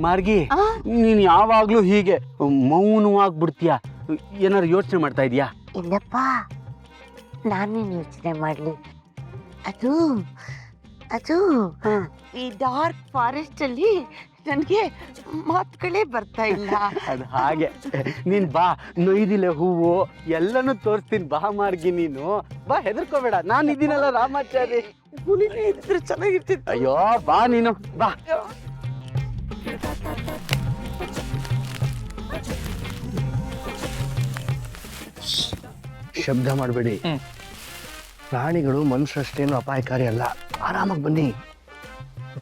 ಮಾರ್ಗಿ ನೀನ್ ಯಾವಾಗ್ಲೂ ಹೀಗೆ ಮೌನವಾಗ್ಬಿಡ್ತೀಯ. ಏನಾರು ಯೋಚನೆ ಮಾಡ್ತಾ ಇದೀಯಾ? ಇಲ್ಲಪ್ಪ, ನಾನೇನು ಯೋಚನೆ ಮಾಡ್ಲಿ. ಅದು ಅದು ಈ ಡಾರ್ಕ್ ಫಾರೆಸ್ಟ್ ಅಲ್ಲಿ ನನಗೆ ಮಾತುಗಳೇ ಬರ್ತಾ ಇಲ್ಲ. ಅದು ಹಾಗೆ. ನೀನ್ ಬಾ, ನೊಯ್ದಿಲೆ ಹೂವು ಎಲ್ಲನೂ ತೋರಿಸ್ತೀನಿ. ಬಾ ಮಾರ್ಗಿ, ನೀನು ಬಾ, ಹೆದರ್ಕೋಬೇಡ. ನಾನು ಇದೀನಲ್ಲ ರಾಮಾಚಾರಿ. ಹುಲಿನೇ ಇದ್ರೆ ಚೆನ್ನಾಗಿರ್ತಿತ್ತು. ಅಯ್ಯೋ ಬಾ, ನೀನು ಬಾ. ಶಬ್ದ ಮಾಡಬೇಡಿ. ಪ್ರಾಣಿಗಳು ಮನುಷ್ಯರಷ್ಟೇನು ಅಪಾಯಕಾರಿ ಅಲ್ಲ. ಆರಾಮಾಗಿ ಬನ್ನಿ.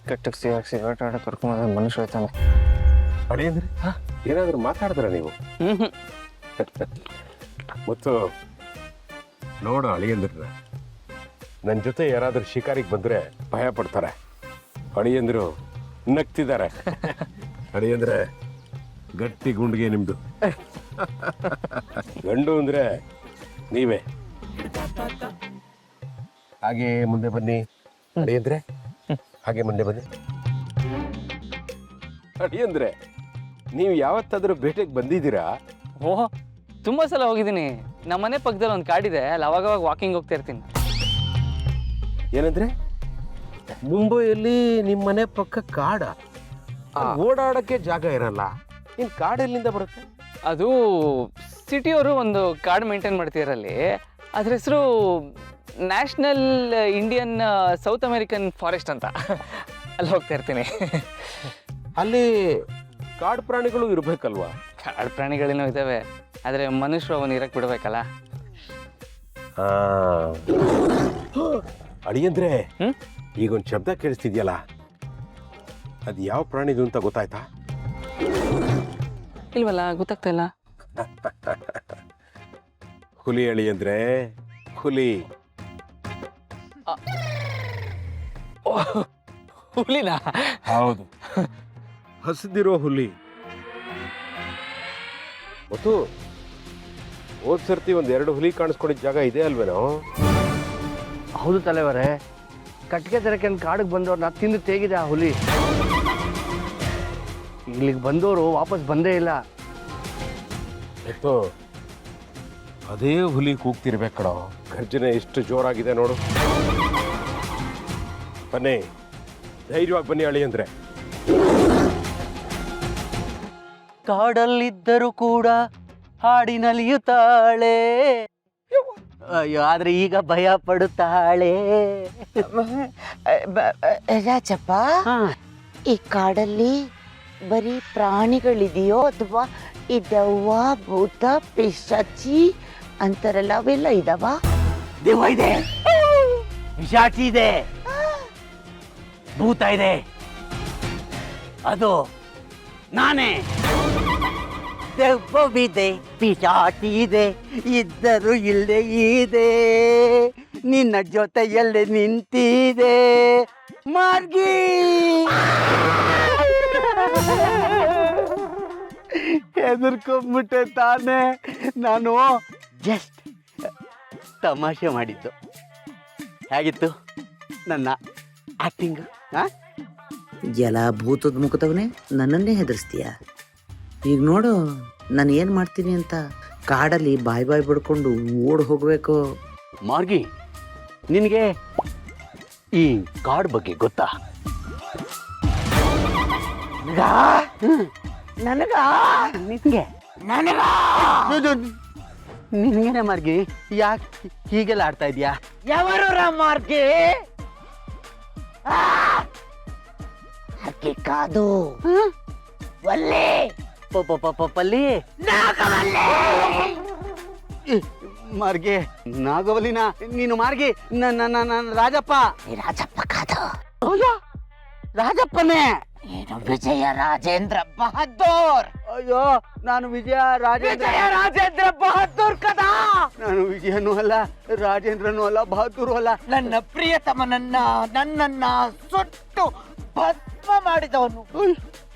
ಕೆಟ್ಟಕ್ಕೆ ಸಿಗಾಟ ಆಡಕ್ಕೆ ಕರ್ಕೊಂಡ್ ಮನುಷ್ಯ ಹೋಯ್ತಾನೆ. ಅಡಿಯಂದ್ರೆ ಏನಾದರೂ ಮಾತಾಡಿದ್ರ ನೀವು? ಮತ್ತು ನೋಡು ಅಳಿಯಂದ್ರ, ನನ್ನ ಜೊತೆ ಯಾರಾದ್ರೂ ಶಿಕಾರಿಗೆ ಬಂದ್ರೆ ಭಯ ಪಡ್ತಾರೆ. ಅಳಿಯಂದ್ರು ನಗ್ತಿದ್ದಾರೆ. ಅಳಿಯಂದ್ರೆ ಗಟ್ಟಿ ಗುಂಡಿಗೆ ನಿಮ್ದು. ಗಂಡು ಅಂದ್ರೆ ನೀವೇ. ಹಾಗೆ ಮುಂದೆ ಬನ್ನಿ ಅಳಿಯಂದ್ರೆ, ಹಾಗೆ ಮುಂದೆ ಬನ್ನಿ. ಅಳಿಯಂದ್ರೆ, ನೀವು ಯಾವತ್ತಾದ್ರೂ ಬೇಟೆಗೆ ಬಂದಿದ್ದೀರಾ? ಓಹ್, ತುಂಬಾ ಸಲ ಹೋಗಿದ್ದೀನಿ. ನಮ್ಮ ಮನೆ ಪಕ್ಕದಲ್ಲಿ ಒಂದು ಕಾಡಿದೆ, ಅಲ್ಲಿ ಅವಾಗವಾಗ ವಾಕಿಂಗ್ ಹೋಗ್ತಾ ಇರ್ತೀನಿ. ಏನಂದ್ರೆ ಮುಂಬೈಯಲ್ಲಿ ನಿಮ್ಮ ಮನೆ ಪಕ್ಕ ಕಾಡ? ಓಡಾಡಕ್ಕೆ ಜಾಗ ಇರಲ್ಲ. ಇನ್ ಕಾಡೆಲ್ಲಿಂದ ಬರುತ್ತೆ? ಅದು ಸಿಟಿಯವರು ಒಂದು ಕಾಡು ಮೇಂಟೈನ್ ಮಾಡ್ತಿರಲ್ಲಿ. ಅದ್ರ ಹೆಸರು national Indian south American forest ಅಂತ. ಅಲ್ಲಿ ಹೋಗ್ತಾ ಇರ್ತೀನಿ. ಅಲ್ಲಿ ಕಾಡು ಪ್ರಾಣಿಗಳು ಇರ್ಬೇಕಲ್ವಾ? ಕಾಡು ಪ್ರಾಣಿಗಳೇನೋ ಇದ್ದಾವೆ, ಆದರೆ ಮನುಷ್ಯರು ಅವನ್ನ ಇರಕ್ಕೆ ಬಿಡ್ಬೇಕಲ್ಲ. ಅಡಿಯಂದ್ರೆ, ಈಗೊಂದು ಶಬ್ದ ಕೇಳಿಸ್ತಿದ್ಯಲ್ಲ, ಅದು ಯಾವ ಪ್ರಾಣಿದು ಅಂತ ಗೊತ್ತಾಯ್ತಾ? ಇಲ್ವಲ್ಲ, ಗೊತ್ತಾಗ್ತಾ ಇಲ್ಲ. ಹುಲಿ ಅಳಿಯಂದ್ರೆ, ಹುಲಿ. ಹುಲಿನಾ? ಹೌದು, ಹಸಿದಿರೋ ಹುಲಿ. ಮತ್ತು ಹೋದ್ ಸರ್ತಿ ಒಂದೆರಡು ಹುಲಿ ಕಾಣಿಸ್ಕೊಂಡಿದ್ದ ಜಾಗ ಇದೆ ಅಲ್ವೇನೋ? ಹೌದು ತಲೆವರೇ, ಕಟ್ಟಿಗೆ ತರಕ್ಕೆ ಕಾಡಿಗೆ ಬಂದವ್ರನ್ನ ತಿಂದು ತೆಗಿದೆ ಆ ಹುಲಿ. ಇಲ್ಲಿಗೆ ಬಂದವರು ವಾಪಸ್ ಬಂದೇ ಇಲ್ಲ. ಮತ್ತು ಅದೇ ಹುಲಿ ಕೂಗ್ತಿರ್ಬೇಕು ಕಣೋ. ಗರ್ಜನೆ ಎಷ್ಟು ಜೋರಾಗಿದೆ ನೋಡು. ಬನ್ನಿ, ಧೈರ್ಯವಾಗಿ ಬನ್ನಿ ಅಳಿಯಂದ್ರೆ. ಕಾಡಲ್ಲಿದ್ದರೂ ಕೂಡ ಹಾಡಿನಲಿಯುತ್ತಾಳೆ. ಅಯ್ಯೋ, ಆದ್ರೆ ಈಗ ಭಯ ಪಡುತ್ತಾಳೆ. ರಾಜಪ್ಪ, ಈ ಕಾಡಲ್ಲಿ ಬರೀ ಪ್ರಾಣಿಗಳಿದೆಯೋ ಅಥವಾ ಈ ದೆವ್ವ, ಭೂತ, ಪಿಶಾಚಿ ಅಂತಾರಲ್ಲ, ಅವೆಲ್ಲ ಇದಾವ? ದೆವ್ವ ಇದೆ, ಪಿಶಾಚಿ ಇದೆ, ಭೂತ ಇದೆ. ಅದು ನಾನೇ. ದೆವ್ವವಿದೆ, ಪಿಶಾಚಿ ಇದೆ, ಇದ್ದರೂ ಇಲ್ಲದೆ ಇದೆ, ನಿನ್ನ ಜೊತೆಯಲ್ಲೇ ನಿಂತಿದೆ ಮಾರ್ಗಿ. ಹೆದರ್ಕೊಂಡ್ಬಿಟ್ಟೆ ತಾನೇ. ನಾನು ಜಸ್ಟ್ ತಮಾಷೆ ಮಾಡಿದ್ದು. ಹೇಗಿತ್ತು ನನ್ನ ಆಕ್ಟಿಂಗ್? ಎಲ್ಲ ಭೂತದ ಮುಖದವನೇ ನನ್ನನ್ನೇ ಹೆದರ್ಸ್ತೀಯ. ಈಗ ನೋಡು ನಾನು ಏನು ಮಾಡ್ತೀನಿ ಅಂತ. ಕಾಡಲ್ಲಿ ಬಾಯಿ ಬಾಯಿ ಬಿಡ್ಕೊಂಡು ಓಡ್ ಹೋಗ್ಬೇಕು. ಮಾರ್ಗಿ, ನಿನಗೆ ಈ ಕಾಡ್ ಬಗ್ಗೆ ಗೊತ್ತಾ? ನನಗ ನಿನ್ಗೆ ನನಗ ನಿನ್ಗೇನೆ ಮಾರ್ಗಿ? ಯಾಕೆ ಹೀಗೆಲ್ಲ ಆಡ್ತಾ ಇದೀಯಾ? ಯಾವರು ರಾಮಾರ್ಗೆ ಹಕ್ಕಿ ಕಾದು ಒಲ್ಲೆ ಪಲ್ಲಿ ಮಾರ್ಗೆ. ನಾಗವಲ್ಲಿನ ನೀನು ಮಾರ್ಗಿ. ನನ್ನ ರಾಜಪ್ಪ. ರಾಜಪ್ಪ ಕಾದು. ರಾಜಪ್ಪನೇ. ಏನು ವಿಜಯ ರಾಜೇಂದ್ರ ಬಹದ್ದೂರ್? ಅಯ್ಯೋ, ನಾನು ವಿಜಯ ರಾಜೇಂದ್ರ ಬಹದ್ದೂರ್ ಕದಾ. ನಾನು ವಿಜಯನೂ ಅಲ್ಲ, ರಾಜೇಂದ್ರನೂ ಅಲ್ಲ, ಬಹದ್ದೂರು ಅಲ್ಲ. ನನ್ನ ಪ್ರಿಯತಮನನ್ನ, ನನ್ನನ್ನ ಸುಟ್ಟು ಭಸ್ಮ ಮಾಡಿದವನು.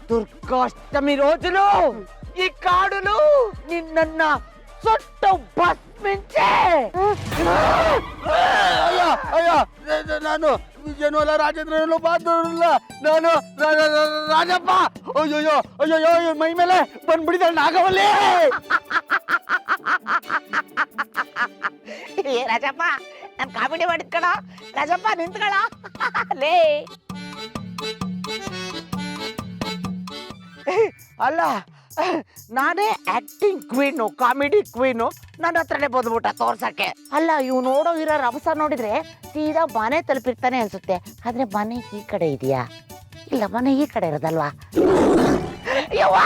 ದುರ್ಗಾಷ್ಟಮಿ ರೋಜುಲು ಈ ಕಾಡುಲು ನಿನ್ನನ್ನ ಸುಟ್ಟು ಭಸ್ಮಿಂಚೆ. ಅಯ್ಯೋ ಅಯ್ಯೋ ನಾನು ವಿಜಯನಲ್ಲ ರಾಜೇಂದ್ರನಲ್ಲ ಬಹದ್ದೂರಲ್ಲ ನಾನು ರಾಜಪ್ಪ. ಅಯ್ಯೋ ಅಯ್ಯೋ ಮೈ ಮೇಲೆ ಬಂದ್ಬಿಡಿದ ನಾಗವಲ್ಲಿ. ಏ ರಾಜಪ್ಪ, ನಾನು ಕಾಮಿಡಿ ಮಾಡಿದ್ ಕಣ. ರಾಜಪ್ಪ ನಿಂತ್ಕಳ ಲೇ. ಅಲ್ಲ, ನಾನೇ ಆಕ್ಟಿಂಗ್ ಕ್ವೀನು, ಕಾಮಿಡಿ ಕ್ವೀನು. ನನ್ನ ಹತ್ರನೇ ಬಂದ್ಬಿಟ್ಟ ತೋರ್ಸಕ್ಕೆ. ಅಲ್ಲ, ಇವ್ ನೋಡೋ ಇರೋ ರಭಸ ನೋಡಿದ್ರೆ ಸೀದಾ ಮನೆ ತಲುಪಿರ್ತಾನೆ ಅನ್ಸುತ್ತೆ. ಆದ್ರೆ ಮನೆ ಈ ಕಡೆ ಇದೆಯಾ? ಇಲ್ಲ, ಮನೆ ಈ ಕಡೆ ಇರೋದಲ್ವಾ? ಯವ್ವಾ,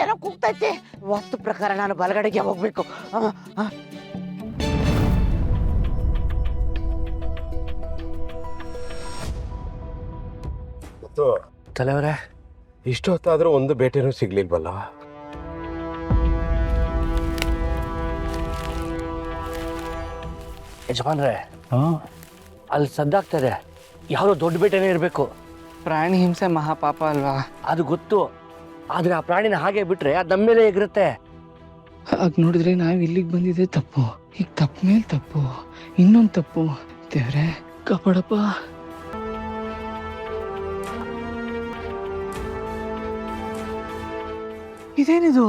ಏನೋ ಕೂಗ್ತೈತೆ. ವಾಸ್ತು ಪ್ರಕಾರ ನಾನು ಬಲಗಡೆಗೆ ಹೋಗ್ಬೇಕು. ಮತ್ತು ತಲೆಯವರೇ, ಇಷ್ಟೊತ್ತಾದ್ರೂ ಒಂದು ಭೇಟಿನೂ ಸಿಗ್ಲಿಲ್ವಲ್ಲ? ಯಜಮಾನ್ರೆ, ಅಲ್ಲಿ ಸದ್ದಾಗ್ತದೆ. ಯಾವುದೋ ದೊಡ್ಡ ಬೇಟೆನೇ ಇರಬೇಕು. ಪ್ರಾಣಿ ಹಿಂಸೆ ಮಹಾಪಾಪ ಅಲ್ವಾ? ಅದು ಗೊತ್ತು. ಆದ್ರೆ ಆ ಪ್ರಾಣಿನ ಹಾಗೆ ಬಿಟ್ರೆ ಅದು ನಮ್ಮ ಮೇಲೆ ಎಗರುತ್ತೆ. ಹಾಗೆ ನೋಡಿದ್ರೆ ನಾವು ಇಲ್ಲಿಗೆ ಬಂದಿದ್ದೆ ತಪ್ಪು. ಈಗ ತಪ್ಪು ಮೇಲೆ ತಪ್ಪು, ಇನ್ನೊಂದು ತಪ್ಪು. ದೇವ್ರೆ ಕಾಪಾಡಪ್ಪ. ಇದೇನಿದು?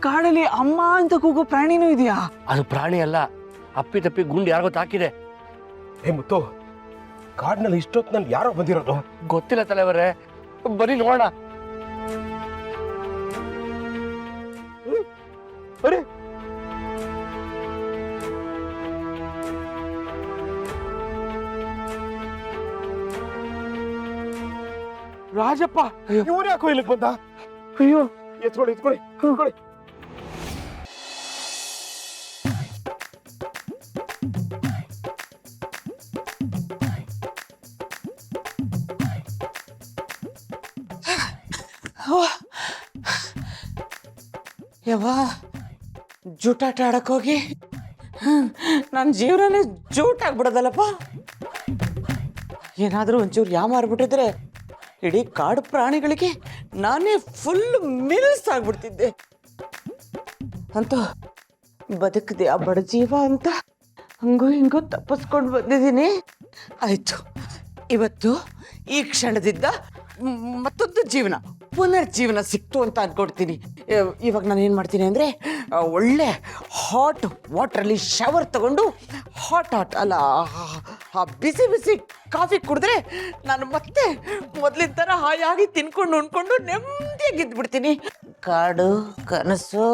ಕಾಡಲ್ಲಿ ಅಮ್ಮ ಅಂತ ಕೂಗೋ ಪ್ರಾಣಿನೂ ಇದೆಯಾ? ಅದು ಪ್ರಾಣಿ ಅಲ್ಲ, ಅಪ್ಪಿ ತಪ್ಪಿ ಗುಂಡು ಯಾರಿಗೋ ತಾಕಿದೆ. ಹೇ ಮುತ್ತು, ಕಾಡ್ನಲ್ಲಿ ಇಷ್ಟೊತ್ತಿನಲ್ಲಿ ಯಾರೋ ಬಂದಿರೋದು? ಗೊತ್ತಿಲ್ಲ ತಲೆಯವರೇ, ಬರೀ ನೋಡೋಣ. ಅರೆ ರಾಜಪ್ಪ, ಇವ್ರು ಯಾಕೋ ಇಲ್ಲಿಗೆ ಬಂದ? ಅಯ್ಯೋ, ಎತ್ಕೊಳ್ಳಿ ಎತ್ಕೊಳ್ಳಿ. ಯವ್ವ, ಜೂಟಾಟ ಆಡಕ್ ಹೋಗಿ ನನ್ನ ಜೀವನನೇ ಜೂಟಾಗ್ಬಿಡೋದಲ್ಲಪ್ಪ. ಏನಾದರೂ ಒಂಚೂರು ಯಾಮಾರ್ಬಿಟ್ಟಿದ್ರೆ ಇಡೀ ಕಾಡು ಪ್ರಾಣಿಗಳಿಗೆ ನಾನೇ ಫುಲ್ ಮಿಲ್ಸ್ ಆಗ್ಬಿಡ್ತಿದ್ದೆ. ಅಂತೂ ಬದುಕದೆ ಆ ಬಡ ಜೀವ ಅಂತ ಹಂಗೂ ಹಿಂಗೂ ತಪ್ಪಿಸ್ಕೊಂಡು ಬಂದಿದ್ದೀನಿ. ಆಯ್ತು, ಇವತ್ತು ಈ ಕ್ಷಣದಿಂದ ಮತ್ತೊಂದು ಜೀವನ, ಪುನರ್ಜೀವನ ಸಿಕ್ತು ಅಂತ ಅನ್ಕೊಡ್ತೀನಿ. ಇವಾಗ ನಾನು ಏನು ಮಾಡ್ತೀನಿ ಅಂದರೆ, ಒಳ್ಳೆ ಹಾಟ್ ವಾಟ್ರಲ್ಲಿ ಶವರ್ ತಗೊಂಡು ಹಾಟ್ ಅಲ್ಲ, ಬಿಸಿ ಬಿಸಿ ಕಾಫಿ ಕುಡಿದ್ರೆ ನಾನು ಮತ್ತೆ ಮೊದಲಿನ ಥರ ಹಾಯಾಗಿ ತಿನ್ಕೊಂಡು ಉಣ್ಕೊಂಡು ನೆಮ್ಮದಿಯಾಗಿದ್ಬಿಡ್ತೀನಿ. ಕಾಡು ಕನಸು